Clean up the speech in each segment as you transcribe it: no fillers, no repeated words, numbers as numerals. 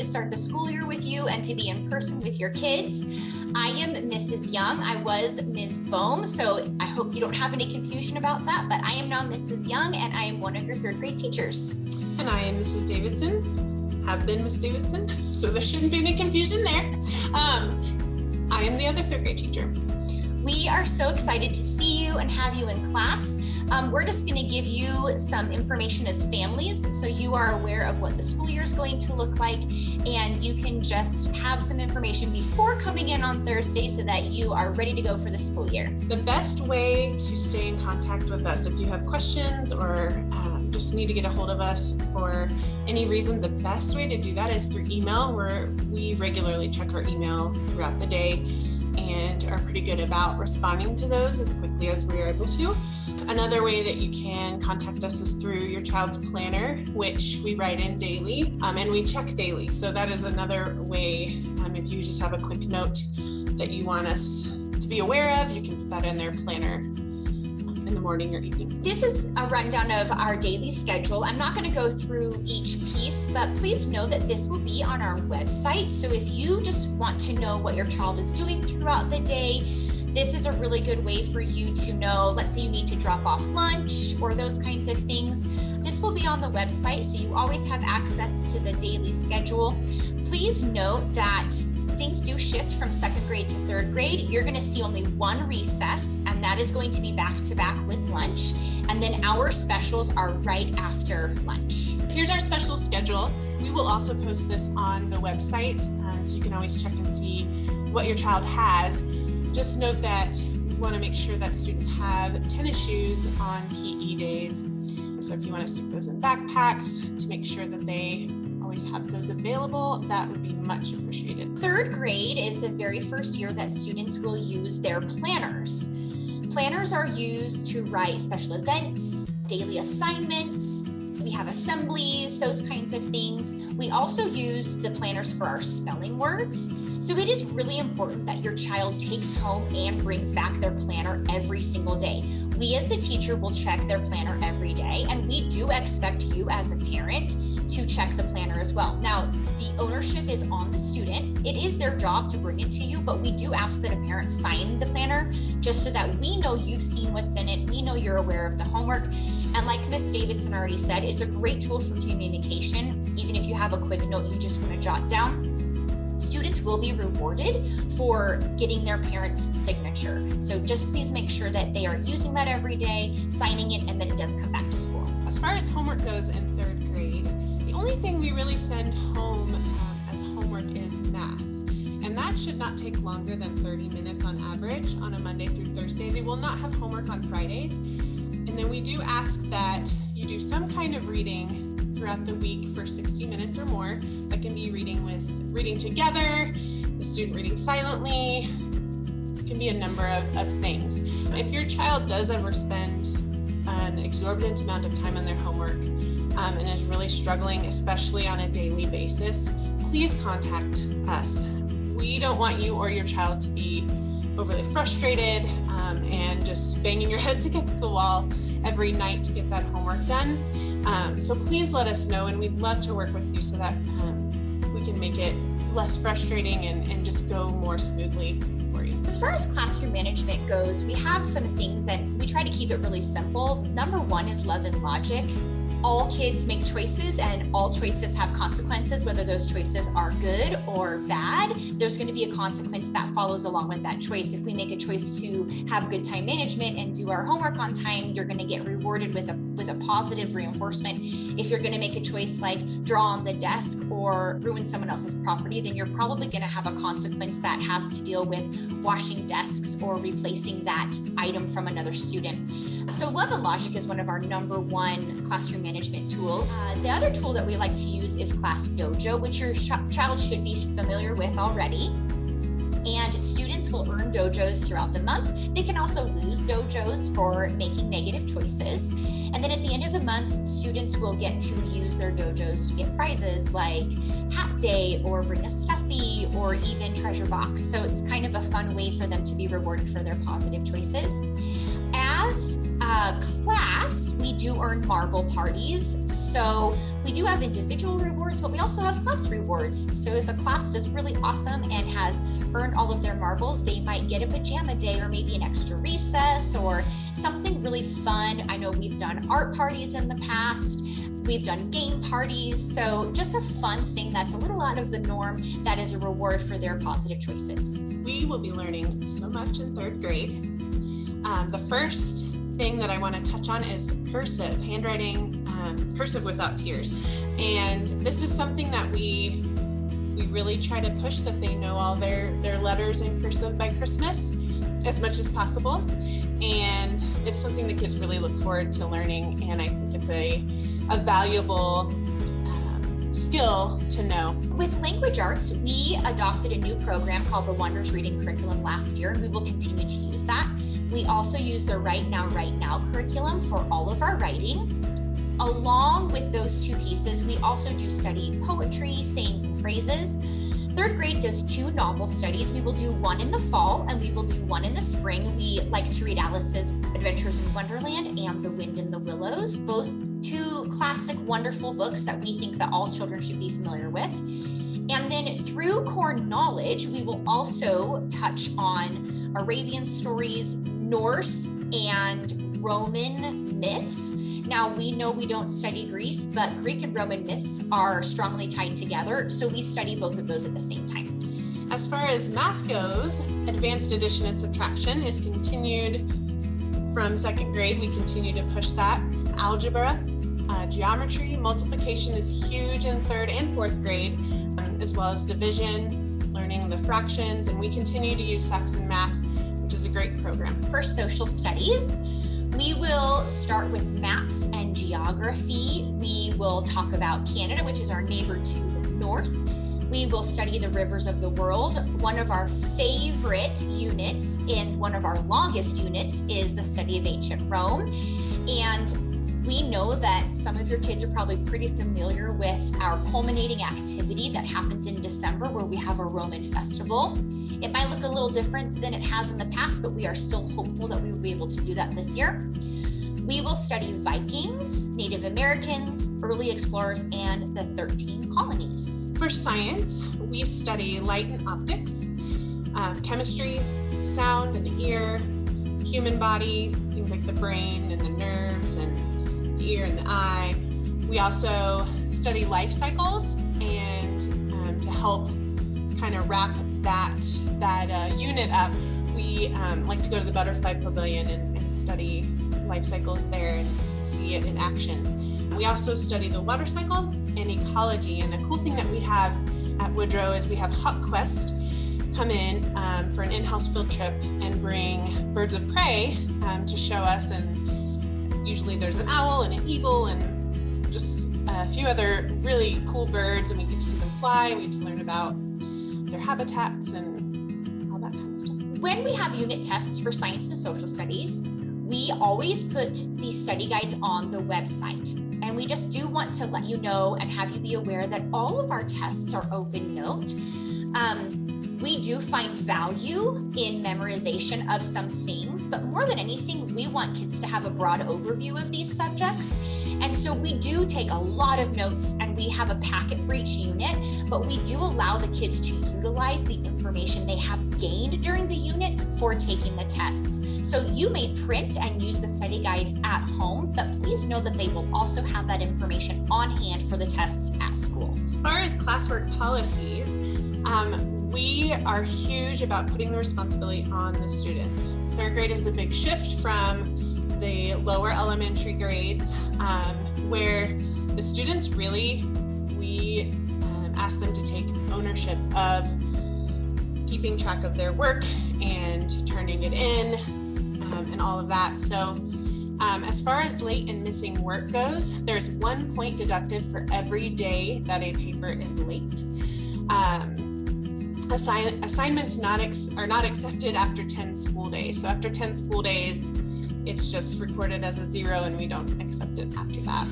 start the school year with you and to be in person with your kids. I am Mrs. Young. I was Ms. Bohm, so I hope you don't have any confusion about that, but I am now Mrs. Young, and I am one of your third grade teachers. And I am Mrs. Davidson, have been Miss Davidson, so there shouldn't be any confusion there. I am the other third grade teacher. We are so excited to see you and have you in class. We're just going to give you some information as families so you are aware of what the school year is going to look like, and you can just have some information before coming in on Thursday so that you are ready to go for the school year. The best way to stay in contact with us if you have questions or just need to get a hold of us for any reason, the best way to do that is through email, where we regularly check our email throughout the day and are pretty good about responding to those as quickly as we are able to. Another way that you can contact us is through your child's planner, which we write in daily, and we check daily. So that is another way. If you just have a quick note that you want us to be aware of, you can put that in their planner in the morning or evening. This is a rundown of our daily schedule. I'm not going to go through each piece, but please know that this will be on our website. So if you just want to know what your child is doing throughout the day, this is a really good way for you to know. Let's say you need to drop off lunch or those kinds of things. This will be on the website, so you always have access to the daily schedule. Please note that things do shift from second grade to third grade. You're going to see only one recess, and that is going to be back to back with lunch. And then our specials are right after lunch. Here's our special schedule. We will also post this on the website, so you can always check and see what your child has. Just note that we want to make sure that students have tennis shoes on PE days. So if you want to stick those in backpacks to make sure that they always have those available, that would be much appreciated. Third grade is the very first year that students will use their planners. Planners are used to write special events, daily assignments. We have assemblies, those kinds of things. We also use the planners for our spelling words. So it is really important that your child takes home and brings back their planner every single day. We as the teacher will check their planner every day, and we do expect you as a parent to check the planner as well. Now, the ownership is on the student. It is their job to bring it to you, but we do ask that a parent sign the planner just so that we know you've seen what's in it. We know you're aware of the homework. And like Miss Davidson already said, it's a great tool for communication. Even if you have a quick note you just want to jot down, students will be rewarded for getting their parents' signature. So just please make sure that they are using that every day, signing it, and then it does come back to school. As far as homework goes in third grade, the only thing we really send home as homework is math. And that should not take longer than 30 minutes on average on a Monday through Thursday. They will not have homework on Fridays. And then we do ask that you do some kind of reading throughout the week for 60 minutes or more. That can be reading together, the student reading silently. It can be a number of things. If your child does ever spend an exorbitant amount of time on their homework and is really struggling, especially on a daily basis, please contact us. We don't want you or your child to be overly frustrated and just banging your heads against the wall every night to get that homework done. So please let us know, and we'd love to work with you so that we can make it less frustrating and just go more smoothly for you. As far as classroom management goes, we have some things that we try to keep it really simple. Number one is love and logic. All kids make choices, and all choices have consequences, whether those choices are good or bad. There's going to be a consequence that follows along with that choice. If we make a choice to have good time management and do our homework on time, you're going to get rewarded with a positive reinforcement. If you're going to make a choice like draw on the desk or ruin someone else's property, then you're probably going to have a consequence that has to deal with washing desks or replacing that item from another student. So love and logic is one of our number one classroom management tools. The other tool that we like to use is Class Dojo, which your child should be familiar with already. And students will earn dojos throughout the month. They can also lose dojos for making negative choices. And then at the end of the month, students will get to use their dojos to get prizes like hat day or bring a stuffy or even treasure box. So it's kind of a fun way for them to be rewarded for their positive choices. As a class, we do earn marble parties. So we do have individual rewards, but we also have class rewards. So if a class does really awesome and has earned all of their marbles, they might get a pajama day or maybe an extra recess or something really fun. I know we've done art parties in the past. We've done game parties. So just a fun thing that's a little out of the norm that is a reward for their positive choices. We will be learning so much in third grade. The first thing that I want to touch on is cursive, handwriting, cursive without tears. And this is something that we really try to push, that they know all their letters in cursive by Christmas as much as possible. And it's something the kids really look forward to learning. And I think it's a valuable skill to know. With language arts, we adopted a new program called the Wonders Reading Curriculum last year, and we will continue to use that. We also use the Write Now curriculum for all of our writing. Along with those two pieces, we also do study poetry, sayings, and phrases. Third grade does 2 novel studies. We will do one in the fall and we will do one in the spring. We like to read Alice's Adventures in Wonderland and The Wind in the Willows, both 2 classic, wonderful books that we think that all children should be familiar with. And then through core knowledge, we will also touch on Arabian stories, Norse, and Roman myths. Now, we know we don't study Greece, but Greek and Roman myths are strongly tied together, so we study both of those at the same time. As far as math goes, advanced addition and subtraction is continued from second grade. We continue to push that. Algebra, geometry, multiplication is huge in third and fourth grade, as well as division, learning the fractions, and we continue to use Saxon Math, which is a great program. For social studies, we will start with maps and geography. We will talk about Canada, which is our neighbor to the north. We will study the rivers of the world. One of our favorite units and one of our longest units is the study of ancient Rome. And we know that some of your kids are probably pretty familiar with our culminating activity that happens in December, where we have a Roman festival. It might look a little different than it has in the past, but we are still hopeful that we will be able to do that this year. We will study Vikings, Native Americans, early explorers, and the 13 colonies. For science, we study light and optics, chemistry, sound and the ear, human body, things like the brain and the nerves and the ear and the eye. We also study life cycles, and to help kind of wrap that unit up, we like to go to the butterfly pavilion and study life cycles there and see it in action. We also study the water cycle and ecology, and a cool thing that we have at Woodrow is we have Hawk Quest come in for an in-house field trip and bring birds of prey to show us, and usually there's an owl and an eagle and just a few other really cool birds, and we get to see them fly. We get to learn about their habitats and all that kind of stuff. When we have unit tests for science and social studies, we always put these study guides on the website. And we just do want to let you know and have you be aware that all of our tests are open note. We do find value in memorization of some things, but more than anything, we want kids to have a broad overview of these subjects. And so we do take a lot of notes, and we have a packet for each unit, but we do allow the kids to utilize the information they have gained during the unit for taking the tests. So you may print and use the study guides at home, but please know that they will also have that information on hand for the tests at school. As far as classwork policies, we are huge about putting the responsibility on the students. Third grade is a big shift from the lower elementary grades, where the students really, we ask them to take ownership of keeping track of their work and turning it in and all of that. So as far as late and missing work goes, there's 1 point deducted for every day that a paper is late. Assignments are not accepted after 10 school days. So after 10 school days, it's just recorded as a 0 and we don't accept it after that.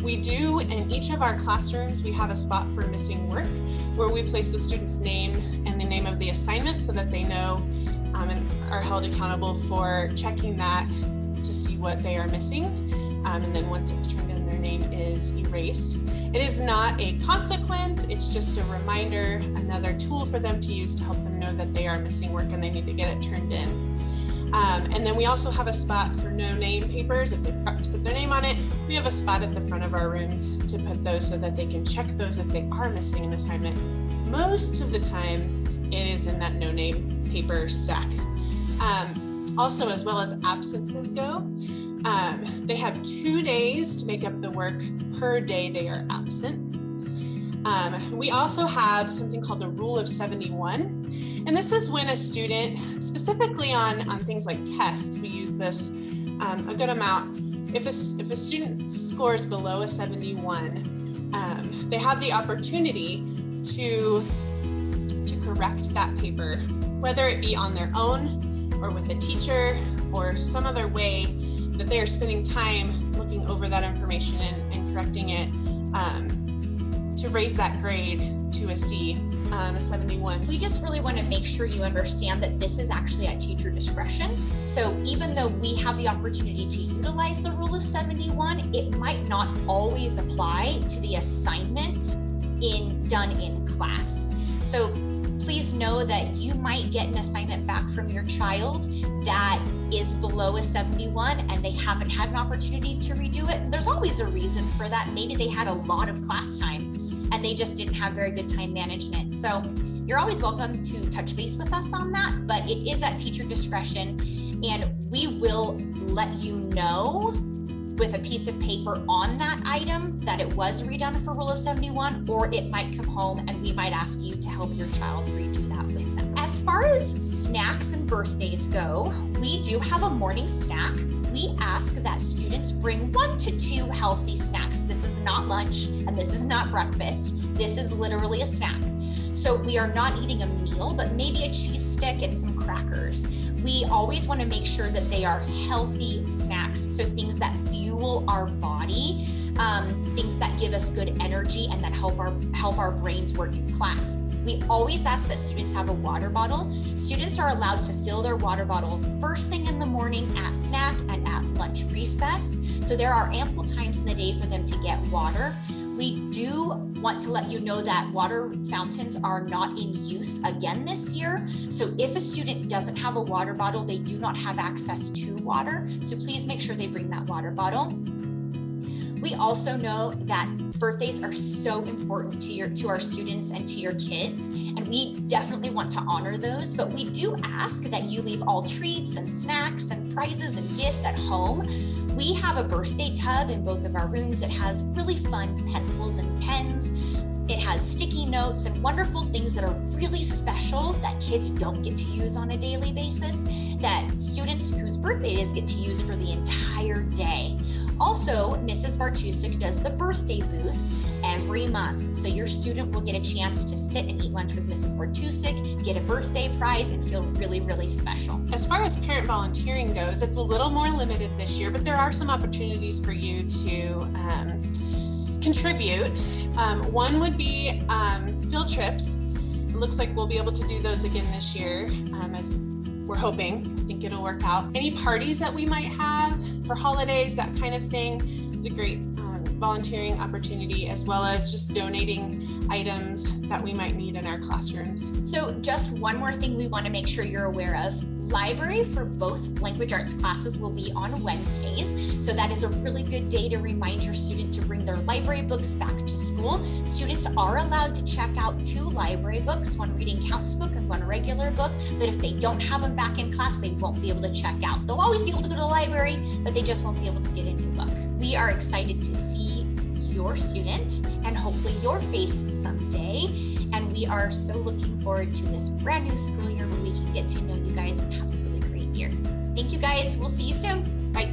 We do, in each of our classrooms, we have a spot for missing work where we place the student's name and the name of the assignment so that they know and are held accountable for checking that to see what they are missing. And then once it's turned in, their name is erased. It is not a consequence, it's just a reminder, another tool for them to use to help them know that they are missing work and they need to get it turned in. And then we also have a spot for no name papers. If they forgot to put their name on it, we have a spot at the front of our rooms to put those so that they can check those if they are missing an assignment. Most of the time, it is in that no name paper stack. Also, as well as absences go, they have 2 days to make up the work per day they are absent. We also have something called the Rule of 71. And this is when a student, specifically on things like tests, we use this a good amount. If a student scores below a 71, they have the opportunity to correct that paper, whether it be on their own or with a teacher or some other way that they are spending time looking over that information and correcting it to raise that grade to a C, a 71. We just really want to make sure you understand that this is actually at teacher discretion. So even though we have the opportunity to utilize the Rule of 71, it might not always apply to the assignment done in class. So please know that you might get an assignment back from your child that is below a 71 and they haven't had an opportunity to redo it. There's always a reason for that. Maybe they had a lot of class time and they just didn't have very good time management. So you're always welcome to touch base with us on that, but it is at teacher discretion, and we will let you know with a piece of paper on that item that it was redone for Rule of 71, or it might come home and we might ask you to help your child redo that with them. As far as snacks and birthdays go, we do have a morning snack. We ask that students bring 1 to 2 healthy snacks. This is not lunch and this is not breakfast. This is literally a snack. So we are not eating a meal, but maybe a cheese stick and some crackers. We always want to make sure that they are healthy snacks. So things that fuel our body, things that give us good energy and that help our brains work in class. We always ask that students have a water bottle. Students are allowed to fill their water bottle first thing in the morning at snack and at lunch recess. So there are ample times in the day for them to get water. We do want to let you know that water fountains are not in use again this year. So if a student doesn't have a water bottle, they do not have access to water. So please make sure they bring that water bottle. We also know that birthdays are so important to our students and to your kids, and we definitely want to honor those, but we do ask that you leave all treats and snacks and prizes and gifts at home. We have a birthday tub in both of our rooms. It has really fun pencils and pens. It has sticky notes and wonderful things that are really special that kids don't get to use on a daily basis, that students whose birthday it is get to use for the entire day. Also, Mrs. Bartusik does the birthday booth every month. So your student will get a chance to sit and eat lunch with Mrs. Bartusik, get a birthday prize, and feel really, really special. As far as parent volunteering goes, it's a little more limited this year, but there are some opportunities for you to contribute. One would be field trips. It looks like we'll be able to do those again this year, as we're hoping. I think it'll work out. Any parties that we might have for holidays, that kind of thing, is a great volunteering opportunity, as well as just donating items that we might need in our classrooms. So just one more thing we want to make sure you're aware of. Library for both language arts classes will be on Wednesdays. So that is a really good day to remind your student to bring their library books back to school. Students are allowed to check out 2 library books, one reading counts book and one regular book, but if they don't have them back in class, they won't be able to check out. They'll always be able to go to the library, but they just won't be able to get a new book. We are excited to see your student and hopefully your face someday. And we are so looking forward to this brand new school year where we can get to know you guys and have a really great year. Thank you guys. We'll see you soon. Bye.